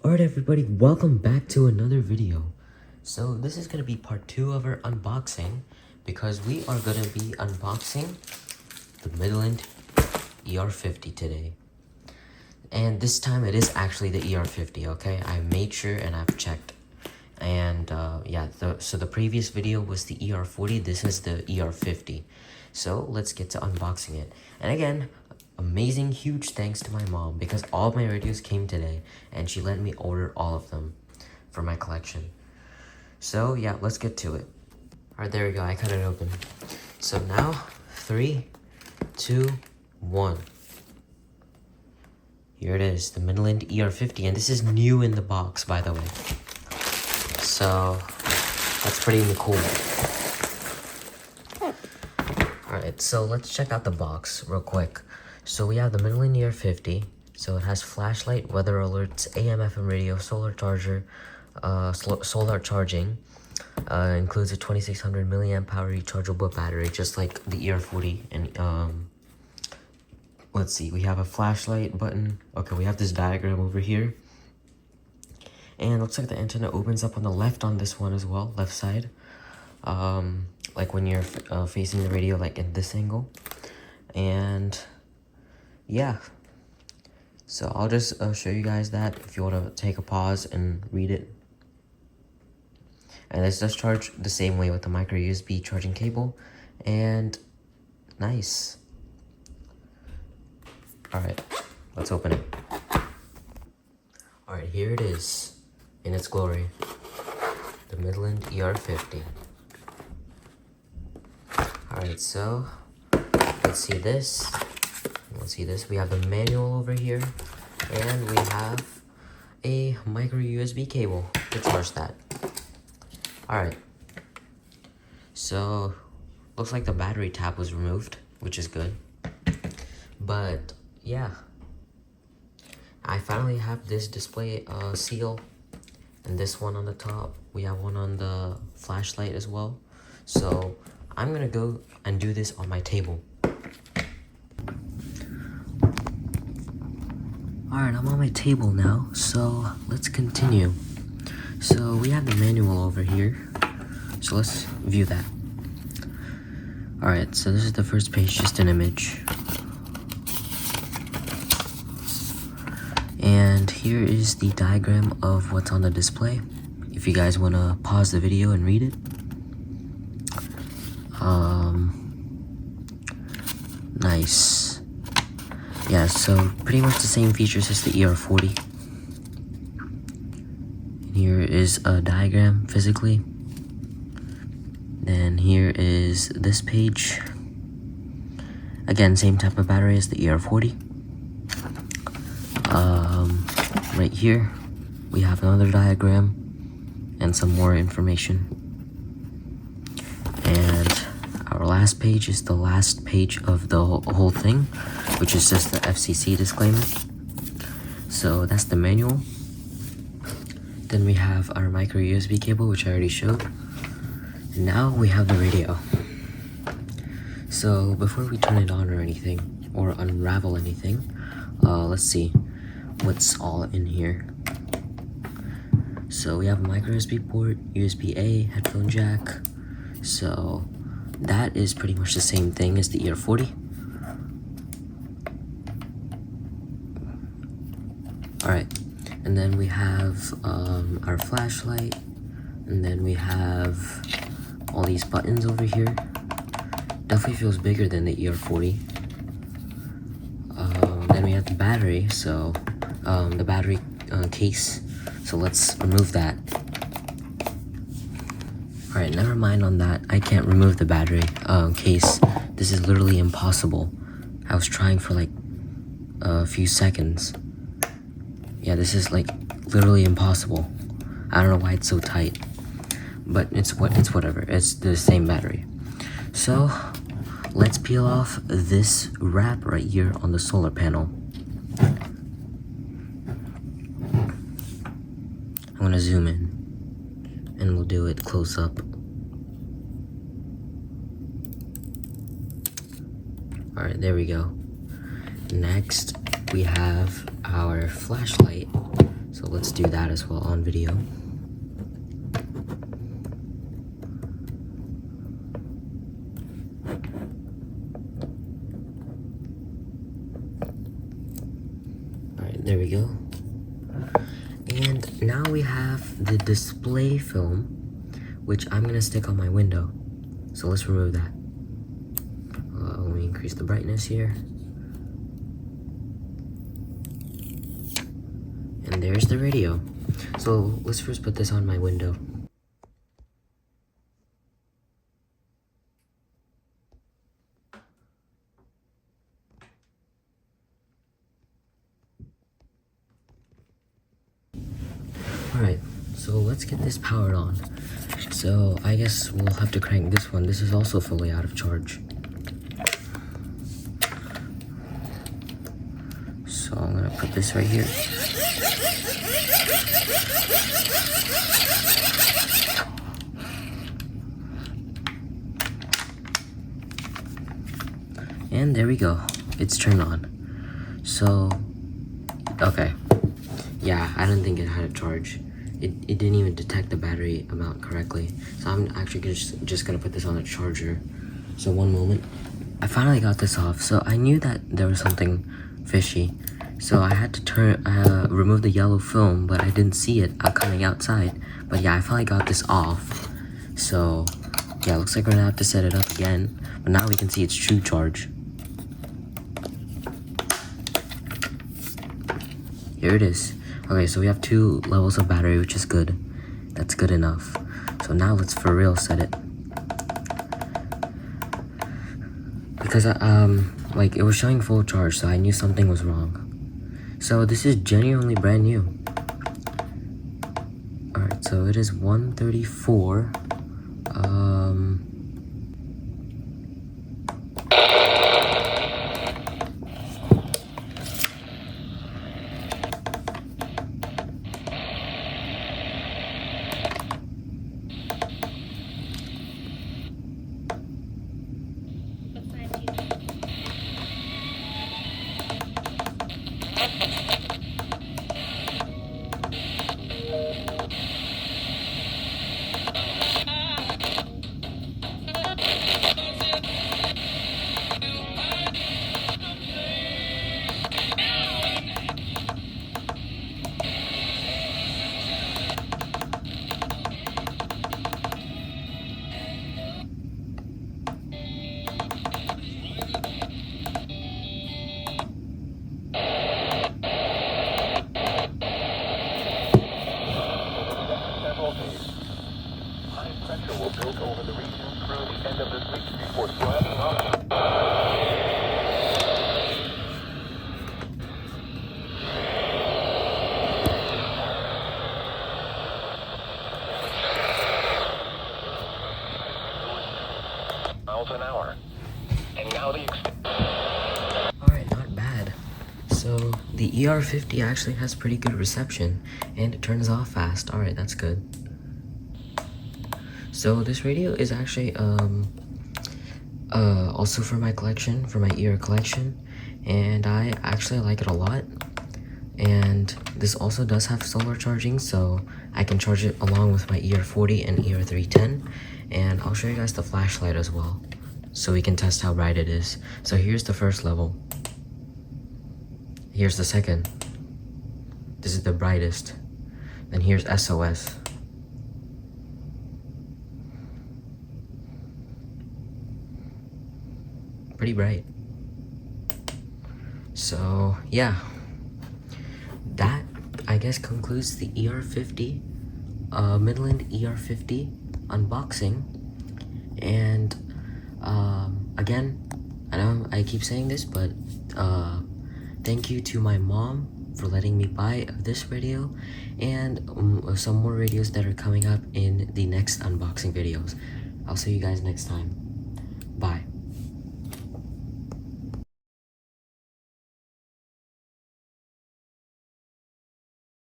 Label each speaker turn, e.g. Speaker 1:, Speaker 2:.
Speaker 1: Alright everybody, welcome back to another video. So this is going to be part 2 of our unboxing, because we are going to be unboxing the Midland ER50 today. And this time it is actually the ER50, okay? I made sure and I've checked. And so the previous video was the ER40, this is the ER50. So let's get to unboxing it. And again, amazing huge thanks to my mom, because all of my radios came today and she let me order all of them for my collection. So yeah, let's get to it. Alright, there we go, I cut it open. So now 3, 2, 1. Here it is, the Midland ER50, and this is new in the box, by the way. So that's pretty cool. Alright, so let's check out the box real quick. So we have the Midland ER50. So it has flashlight, weather alerts, AM FM radio, solar charger, solar charging. Includes a 2600 milliamp hour rechargeable battery, just like the ER40. And let's see, we have a flashlight button. Okay, we have this diagram over here. And it looks like the antenna opens up on the left on this one as well, left side. Like when you're facing the radio, like in this angle. And yeah, so I'll just show you guys that if you want to take a pause and read it. And this does charge the same way with the micro USB charging cable. And nice. Alright, let's open it. Alright, here it is in its glory. The Midland ER50. Alright, so let's see this. We have the manual over here, and we have a micro USB cable to charge that. Alright, so looks like the battery tab was removed, which is good. But yeah, I finally have this display seal, and this one on the top. We have one on the flashlight as well. So I'm gonna go and do this on my table. Alright, I'm on my table now, so let's continue. So we have the manual over here, so let's view that. Alright, so this is the first page, just an image. And here is the diagram of what's on the display, if you guys want to pause the video and read it. Nice. Yeah, so pretty much the same features as the ER40. And here is a diagram physically. Then here is this page. Again, same type of battery as the ER40. Right here, we have another diagram and some more information. And our last page is the last page of the whole thing, which is just the FCC disclaimer. So that's the manual. Then we have our micro USB cable, which I already showed. And now we have the radio. So before we turn it on or anything, or unravel anything, let's see what's all in here. So we have a micro USB port, USB-A, headphone jack. So that is pretty much the same thing as the ER40. Alright, and then we have our flashlight, and then we have all these buttons over here. Definitely feels bigger than the ER40. Then we have the battery, so the battery case. So let's remove that. Alright, never mind on that. I can't remove the battery case. This is literally impossible. I was trying for like a few seconds. Yeah, this is like literally impossible. I don't know why it's so tight, but it's whatever. It's the same battery. So let's peel off this wrap right here on the solar panel. I'm gonna zoom in and we'll do it close up. Alright, there we go. Next, we have our flashlight. So let's do that as well on video. Alright, there we go. And now we have the display film, which I'm gonna stick on my window. So let's remove that. Let me increase the brightness here. And there's the radio. So let's first put this on my window. Alright, so let's get this powered on. So I guess we'll have to crank this one. This is also fully out of charge. So I'm gonna put this right here. And there we go. It's turned on. So, okay. Yeah, I don't think it had a charge. It didn't even detect the battery amount correctly. So I'm actually just gonna put this on a charger. So one moment. I finally got this off. So I knew that there was something fishy. So I had to remove the yellow film, but I didn't see it coming outside. But yeah, I finally got this off. So yeah, looks like we're gonna have to set it up again. But now we can see its true charge. Here it is. Okay, so we have 2 levels of battery, which is good. That's good enough. So now let's for real set it. Because like it was showing full charge, so I knew something was wrong. So this is genuinely brand new. Alright, so it is 134.
Speaker 2: Miles an hour. And now the
Speaker 1: Alright, not bad. So the ER50 actually has pretty good reception and it turns off fast. Alright, that's good. So this radio is actually also for my collection, for my ear collection, and I actually like it a lot. And this also does have solar charging, so I can charge it along with my ER40 and ER310. And I'll show you guys the flashlight as well, so we can test how bright it is. So here's the first level. Here's the second. This is the brightest. Then here's SOS. Pretty bright. So yeah, that I guess concludes the ER50, Midland ER50 unboxing. And again, I know I keep saying this, but thank you to my mom for letting me buy this radio, and some more radios that are coming up in the next unboxing videos. I'll see you guys next time. Bye.